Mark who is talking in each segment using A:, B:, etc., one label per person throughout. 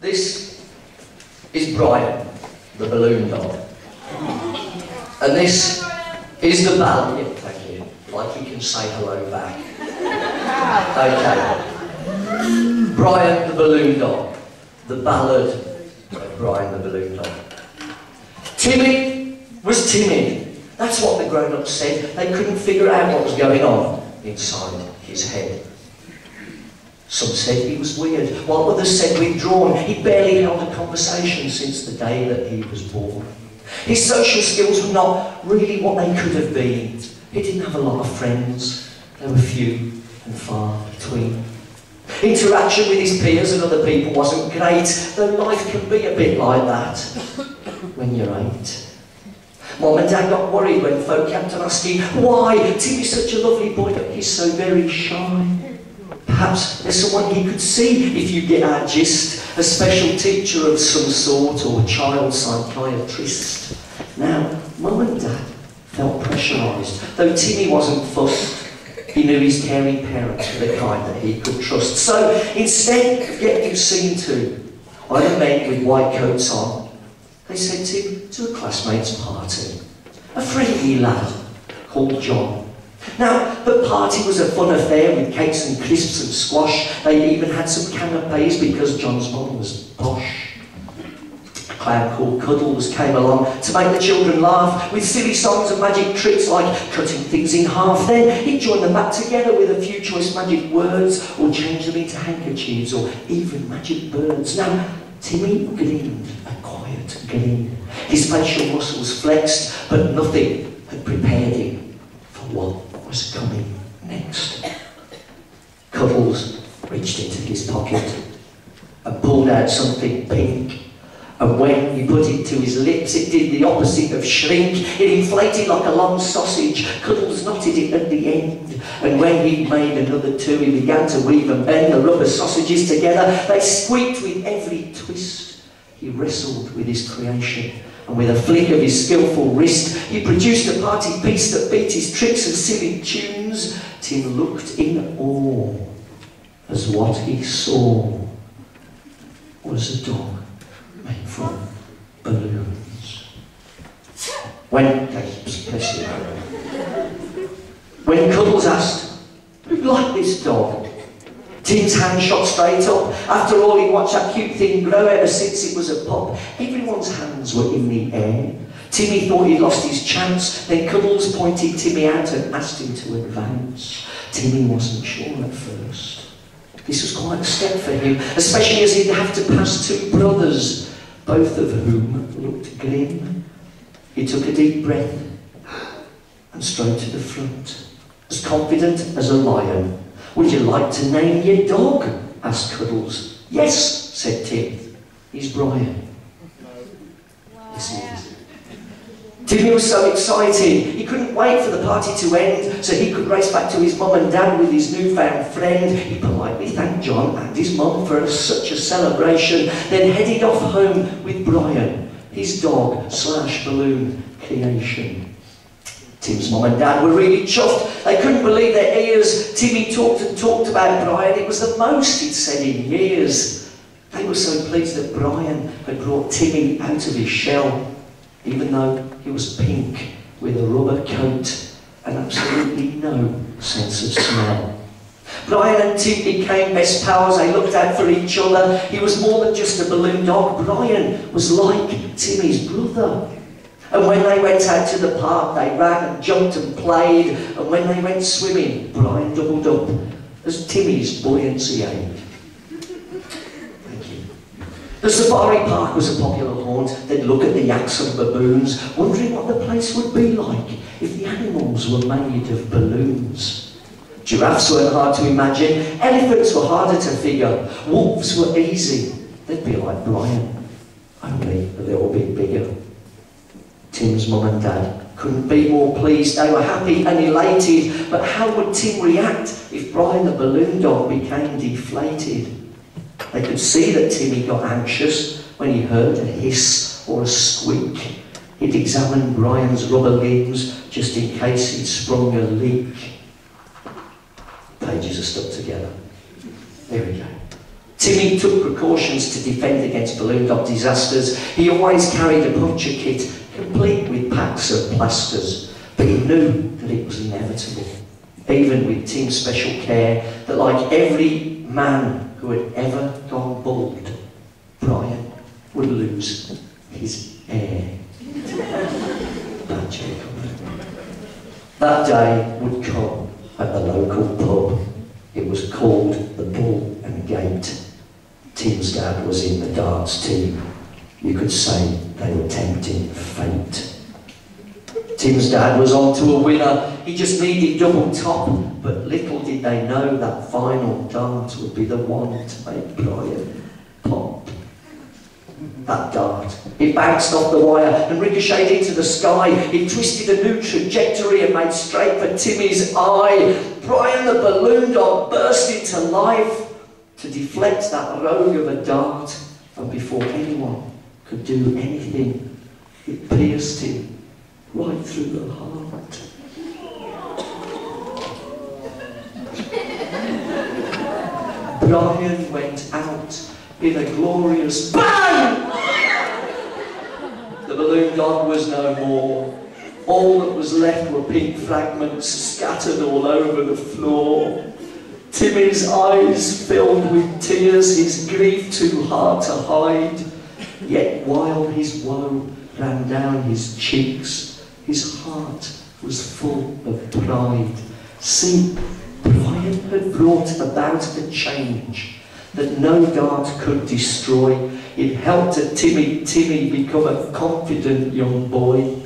A: This is Brian, the balloon dog. And this is the ballad. Yeah, thank you. Like you can say hello back. Okay. Brian the balloon dog. The ballad of Brian the balloon dog. Timmy was timid. That's what the grown-ups said. They couldn't figure out what was going on inside his head. Some said he was weird, while others said withdrawn. He barely held a conversation since the day that he was born. His social skills were not really what they could have been. He didn't have a lot of friends. They were few and far between. Interaction with his peers and other people wasn't great, though life can be a bit like that when you're 8. Mum and Dad got worried when folk kept on asking, why? Timmy's such a lovely boy, but he's so very shy. Perhaps there's someone he could see if you get our gist, a special teacher of some sort or a child psychiatrist. Now, Mum and Dad felt pressurised, though Timmy wasn't fussed. He knew his caring parents were the kind that he could trust. So instead of getting seen to by the men with white coats on, they sent him to a classmate's party. A friendly lad called John. Now, the party was a fun affair with cakes and crisps and squash. They even had some canapes because John's mum was posh. A clown called Cuddles came along to make the children laugh with silly songs and magic tricks like cutting things in half. Then he'd join them back together with a few choice magic words or change them into handkerchiefs or even magic birds. Now, Timmy grinned a quiet grin. His facial muscles flexed, but nothing had prepared him for what was coming next. Cuddles reached into his pocket and pulled out something pink. And when he put it to his lips, it did the opposite of shrink. It inflated like a long sausage. Cuddles knotted it at the end. And when he made another 2, he began to weave and bend the rubber sausages together. They squeaked with every twist. He wrestled with his creation. And with a flick of his skillful wrist, he produced a party piece that beat his tricks and silly tunes. Tim looked in awe as what he saw was a dog made from balloons. When Cuddles asked, "Who liked this dog?" Tim's hand shot straight up. After all, he'd watched that cute thing grow ever since it was a pup. Everyone's hands were in the air. Timmy thought he'd lost his chance. Then Cuddles pointed Timmy out and asked him to advance. Timmy wasn't sure at first. This was quite a step for him, especially as he'd have to pass 2 brothers, both of whom looked grim. He took a deep breath and strode to the front, as confident as a lion. "Would you like to name your dog?" asked Cuddles. "Yes," said Tim. "He's Brian." Yes, he is. Timmy was so excited, he couldn't wait for the party to end so he could race back to his mum and dad with his newfound friend. He politely thanked John and his mum for such a celebration, then headed off home with Brian, his dog/balloon creation. Tim's mum and dad were really chuffed. They couldn't believe their ears. Timmy talked and talked about Brian. It was the most he'd said in years. They were so pleased that Brian had brought Timmy out of his shell, even though he was pink with a rubber coat and absolutely no sense of smell. Brian and Tim became best pals. They looked out for each other. He was more than just a balloon dog. Brian was like Timmy's brother. And when they went out to the park, they ran and jumped and played. And when they went swimming, Brian doubled up as Timmy's buoyancy aid. Thank you. The safari park was a popular haunt. They'd look at the yaks and baboons, wondering what the place would be like if the animals were made of balloons. Giraffes weren't hard to imagine. Elephants were harder to figure. Wolves were easy. They'd be like Brian, only a little bit bigger. Tim's mum and dad couldn't be more pleased. They were happy and elated, but how would Tim react if Brian the balloon dog became deflated? They could see that Timmy got anxious when he heard a hiss or a squeak. He'd examined Brian's rubber limbs just in case he'd sprung a leak. Pages are stuck together. There we go. Timmy took precautions to defend against balloon dog disasters. He always carried a puncture kit, complete with packs of plasters, but he knew that it was inevitable, even with Tim's special care, that like every man who had ever gone bald, Brian would lose his hair. Bad joke. That day would come at the local pub. It was called the Bull and Gate. Tim's dad was in the darts team. You could say they were tempting fate. Tim's dad was on to a winner. He just needed double top, but little did they know that final dart would be the one to make Brian pop. That dart, it bounced off the wire and ricocheted into the sky. It twisted a new trajectory and made straight for Timmy's eye. Brian the balloon dog burst into life to deflect that rogue of a dart, and before anyone could do anything, it pierced him right through the heart. Brian went out in a glorious bang! The balloon dog was no more. All that was left were pink fragments scattered all over the floor. Timmy's eyes filled with tears, his grief too hard to hide. Yet while his woe ran down his cheeks, his heart was full of pride. See, Brian had brought about a change that no dart could destroy. It helped a timid Timmy become a confident young boy.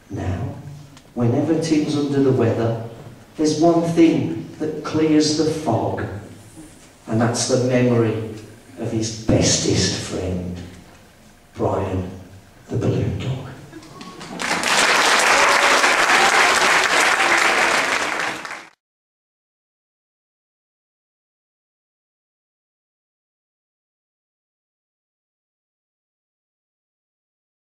A: Now, whenever Tim's under the weather, there's one thing that clears the fog, and that's the memory of his bestest friend, Brian the balloon dog.